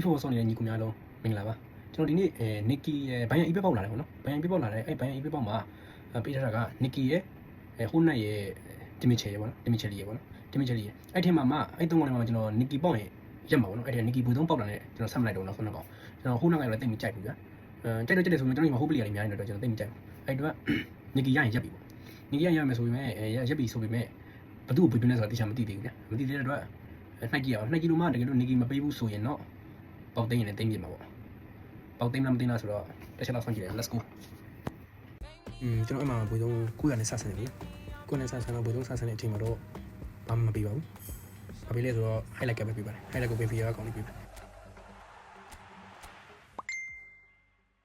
T4 ဆောင်းနေတဲ့ညီကူများလုံးမင်္ဂလာပါကျွန်တော်ဒီနေ့Nikki ရဲ့ဘိုင်ယန် EP ပေါက်လာတယ်ပေါ့နော်ဘိုင်ယန် EP ပေါက်လာတယ်အဲ့ဘိုင်ယန် EP ပေါက်မှာပေးထားတာက Nikki ရဲ့ဟိုနက်ရဲ့တင်မီချယ်ရဲ့ပေါ့နော်တင်မီချယ်လေးရဲ့ပေါ့နော်တင်မီချယ်လေးရဲ့အဲ့ထဲမှာအဲ့သုံးကောင်ထဲမှာကျွန်တော် Nikki ပေါက်ရင်ရက်မှာပေါ့နော်အဲ့ထဲ Nikki ဘူသုံးပေါက်လာတယ်ကျွန်တော်ဆက်မလိုက်တော့တော့ခုနကောင်ကျွန်တော်ဟိုနက်ကလည်းတိတ်မကြိုက်ဘူးဗျာကြိုက်တယ်ဆိုရင်ကျွန်တော်ဒီမှာဟိုပလီယာတွေများနေတော့ကျွန်တော်တိတ်မကြိုက်ဘူးအဲ့တော့ Nikki ရရင်ရက်ပြီပေါ့ Nikki ရရင်ရမယ်ဆိုပေမဲ့ရက်ပြီဆိုပေမဲ့ဘသူ့ကိုပြပြနေဆိုတာတိကျမသိသေးဘူးဗျာမသိသေးတဲ့အတွက်နှိုက်ကြည့်အောင်နှိုက်ကြည့်လို့မှတကယ်လို့ Nikki မပေးဘူးဆိုရင်တော့ပေါက်သိမ်းရင်လည်းသိမ်းပြမှာပေါ့ပေါက်သိမ်းလားမသိမ်းလားဆိုတော့တစ်ချက်လောက်ဆောင်ကြည့်လိုက် let's go ကျွန်တော်အမှဘွေသုံး900နဲ့ဆက်ဆံနေပြီ900နဲ့ဆက်ဆံတော့ဘွေသုံးဆက်ဆံတဲ့အချိန်မှာတော့ဘာမှမပေးပါဘူးဘာပေးလဲဆိုတော့ highlight ကပဲပေးပါတယ် highlight ကိုပေးပြီးတော့အကောင့်လေးပေးပါတယ်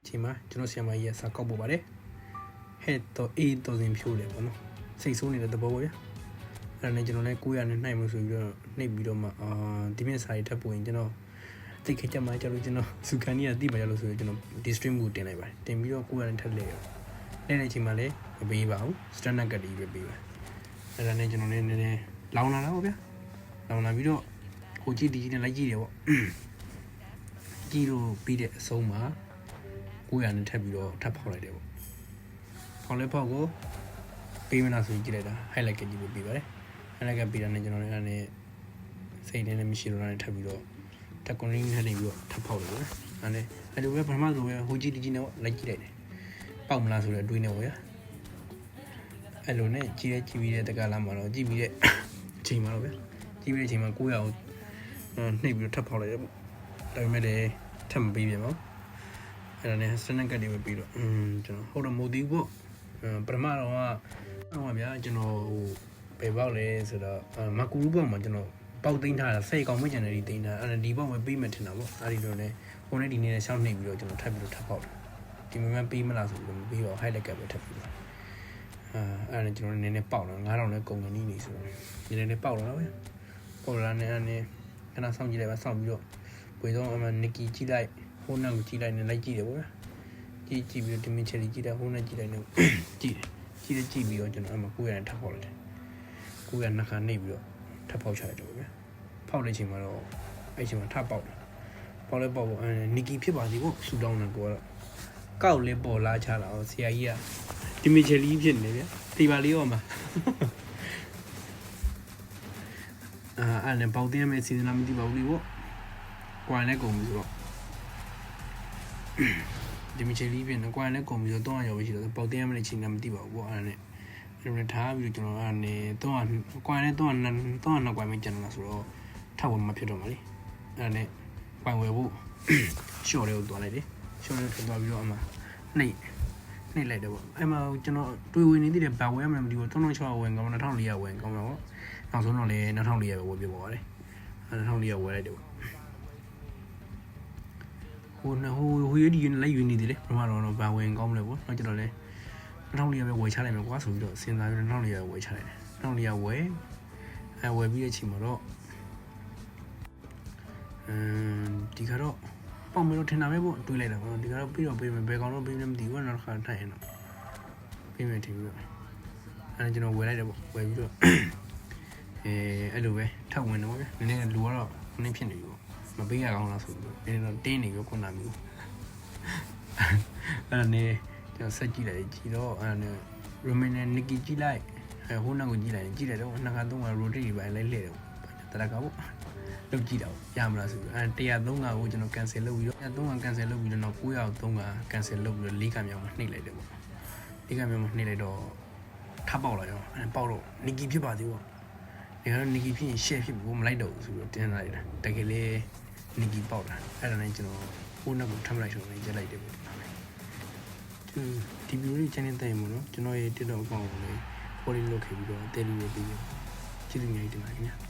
ချိန်မှာကျွန်တော်ဆီမှာရေးစာကောက်ပို့ပါတယ် head တော့8000ဖြိုးတယ်ပေါ့နော်စိတ်ဆိုးနေတဲ့သဘောပေါ့ဗျာအဲ့ဒါနဲ့ကျွန်တော်လည်း900နဲ့နှိုက်မှုဆိုပြီးတော့နှိပ်ပြီးတော့မှဒီမြင့်စာရေးထပ်ပို့ရင်ကျွန်တော်တိတ်ခက်ကြမှာကြလို့ကျွန်တော်စူကန်ကြီးကတိပါရလို့ဆိုရင်ကျွန်တော်ဒီ stream ကိုတင်လိုက်ပါတယ်တင်ပြီးတော့900နဲ့ထပ်လဲတဲ့အချိန်မှာလည်းမပေးပါဘူး standard ကတည်းကပဲပေးပါအဲ့ဒါနဲ့ကျွန်တော်လည်းနည်းနည်းလောင်လာတာပေါ့ဗျာလောင်လာပြီးတော့ဟိုကြည့်ဒီနဲ့လိုက်ကြည့်တယ်ပေါ့ကြည့်လို့ပြီးတဲ့အဆုံးမှာ900နဲ့ထပ်ပြီးတော့ထပ်ဖောက်လိုက်တယ်ပေါ့ဖောက်လဲဖောက်ကိုပေးမလားဆိုကြည့်လိုက်တာ highlight ကကြီးပဲပေးပါတယ် highlight ကပေးတာနဲ့ကျွန်တော်လည်းအဲ့ဒါနဲ့စိတ်နဲ့မရှိတော့လည်းထပ်ပြီးတော့တကွန်ရင်းနဲ့နေပြီးတော့ထပ်ဖောက်တယ်ပေါ့အဲ့ဒါအဲ့လိုပဲပထမဆိုပဲဟိုကြည့်ဒီနဲ့ပေါ့လိုက်ကြည့်လိုက်တယ်ပေါက်မလားဆိုတော့တွေးနေပေါ့ဗျာအဲ့လိုနဲ့ကြည့်ပြီးတဲ့တကလာမှာတော့ကြည့်ပြီးတဲ့အချိန်မှာတော့ဗျာကြည့်ပြီးတဲ့အချိန်မှာ900ကိုနှိပ်ပြီးတော့ထပ်ဖောက်လိုက်တယ်ပေါ့ဒါပေမဲ့လည်းထပ်မပေးပြန်ပါဘူးအဲ့ဒါနဲ့စနက်ကတ်တွေပဲပြီးတော့ကျွန်တော်ဟုတ်တော့မိုဒီပေါ့ပထမတော့ဗျာကျွန်တော်ဟိုပဲပေါက်လဲဆိုတော့မကူရူပေါ့မှာကျွန်တော်ပေါက်သိမ်းထားတာစိတ်ကောင်မကျန်တဲ့ဒီသိမ်းထားအဲ့ဒီပေါက်ပဲပေးမှထင်တာပေါ့အဲ့ဒီလိုနဲ့ဟိုနဲ့ဒီနေ့နဲ့ရှောင်းနှိပ်ပြီးတော့ကျွန်တော်ထပ်ပြီးတော့ထပ်ပေါက်တယ်ဒီမမပေးမလားဆိုပြီးတော့မပေးပါဘူး highlight ကပဲထပ်ပြီးတော့အဲ့ဒါကျွန်တော်နည်းနည်းပေါက်လာ9000နဲ့ကုန်ကနေနေဆိုတော့နည်းနည်းပေါက်လာတော့ဗျာပေါက်လာနေအဲ့ခဏစောင့်ကြည့်လိုက်ပါစောင့်ပြီးတော့ပွေဆုံးအမ Nikki ကြည့်လိုက်ဟိုနောက်ကိုကြည့်လိုက်နဲ့လိုက်ကြည့်တယ်ပေါ့ဗျာကြည့်ပြီးတော့ဒီမင်ချယ်လေးကြည့်တာဟိုနဲ့ကြည့်လိုက်နဲ့ကြည့်ပြီးတော့ကျွန်တော်အမ900နဲ့ထပ်ပေါက်လိုက်တယ်900နှစ်ခါနှိပ်ပြီးတော့ထပ်ပေါက်ချလိုက်တယ်ဗျာဖောက်တဲ့ချိန်မှာတော့အဲ့ချိန်မှာထပ်ပေါက်တယ်ပေါက်လဲပေါက်ပေါ့Nikki ဖြစ်ပါသေးပေါ့ဆူတောင်းတယ်ကိုကတော့ကောက်လေးပေါ်လာချလာအောင်ဆရာကြီးကဒီမီချယ်လီဖြစ်နေဗျတီပါလေးရောမှာအဲ့နဲ့ပေါက်တင်မဲ့စီစဉ်လာမသိပါဘူးလေပေါ့ကွာနဲ့ကုန်ပြီဆိုတော့ဒီမီချယ်လီဖြစ်နေကွာနဲ့ကုန်ပြီဆိုတော့300ရောက်ပြီရှိတော့ပေါက်တင်မဲ့ချိန်ကမသိပါဘူးပေါ့အဲ့နဲ့အဲ့လိုထားပြီးတော့ကျွန်တော်အဲ့နဲ့300ကွာနဲ့300ကွာမှကျန်လာဆိုတော့ထပ်ဝင်မဖြစ်တော့မှာလေအဲ့နဲ့ပိုင်ဝယ်ဖို့ရှော့လေးကိုတွားလိုက်တယ်ရှော့လေးထွက်သွားပြီးတော့အမှနှိပ်လိုက်တယ်ပေါ့အဲ့မှာကျွန်တော်တွေးဝင်နေသေးတယ်ဘာဝယ်ရမလဲမသိဘူး3600ဝယ်ကောင်း2400ဝယ်ကောင်းမှာပေါ့နောက်ဆုံးတော့လေ2400ပဲဝယ်ပြပါပါတယ်2400ဝယ်လိုက်တယ်ပေါ့ဟိုရဒီလိုက်ယူနေသေးတယ်ပထမတော့ဘာဝယ်ကောင်းမလဲပေါ့နောက်ကျတော့လေ2400ပဲဝယ်ချလိုက်မယ်ကွာဆိုပြီးတော့စဉ်းစားပြီး2400ဝယ်ချလိုက်တယ်2400ဝယ်ပြီးတဲ့အချိန်မှာတော့ဒီကတော့ပေါက်မလို့ထင်တာပဲပေါ့တွေးလိုက်တာပေါ့ဒီကတော့ပြီးတော့ပေးမယ်ဘယ်ကောင်တော့ပေးမယ်မသိဘူးနောက်တစ်ခါထိုင်ရင်တော့ပေးမယ်ထင်ပြီးတော့အဲ့ကျွန်တော်ဝယ်လိုက်တယ်ပေါ့ဝယ်ပြီးတော့အဲ့လိုပဲထပ်ဝင်တော့ဗျာနည်းနည်းလူကတော့နည်းဖြစ်နေပြီပေါ့မပေးရကောင်းလားဆိုပြီးတော့နည်းနည်းတော့တင်းနေပြီခုနကမျိုးအဲ့ဒါနဲ့ကျွန်တော်ဆက်ကြည့်လိုက်ကြည့်တော့အဲ့ဒါနဲ့ Romanian Nikki ကြည့်လိုက်ဟိုနောက်ကိုကြည့်လိုက်တော့နှစ်ခါသုံးခါ rotate ပဲလိုက်လှည့်တယ်ပေါ့တရကပေါ့လုပ်ကြည့်တာရမလားဆိုပြီး103ကိုကျွန်တော် cancel လုပ်ပြီးတော့103 cancel လုပ်ပြီးတော့နောက်903 cancel လုပ်ပြီးတော့4ကမြောက်မှာနှိပ်လိုက်တယ်ပေါ့4ကမြောက်မှာနှိပ်လိုက်တော့ထပ်ပေါက်လာရောပေါက်တော့ Nikki ဖြစ်ပါသေးပေါ့ဒီကတော့ Nikki ဖြစ်ရင် share ဖြစ်ပြီးမလိုက်တော့ဘူးဆိုပြီးတော့တင်းလိုက်တာတကယ်လေ Nikki ပေါက်လာအဲ့ဒါနဲ့ကျွန်တော်ဟိုနောက်ကိုထပ်လိုက်ဆိုတော့ရက်လိုက်တယ်ပေါ့ဒီဗီဒီယိုလေး channel တိုင်မို့နော်ကျွန်တော်ရဲ့ TikTok account ကိုလည်း follow လုပ်ခဲ့ပြီးတော့ daily ပဲပြီးကျေးဇူးများတင်ပါတယ်ခင်ဗျာ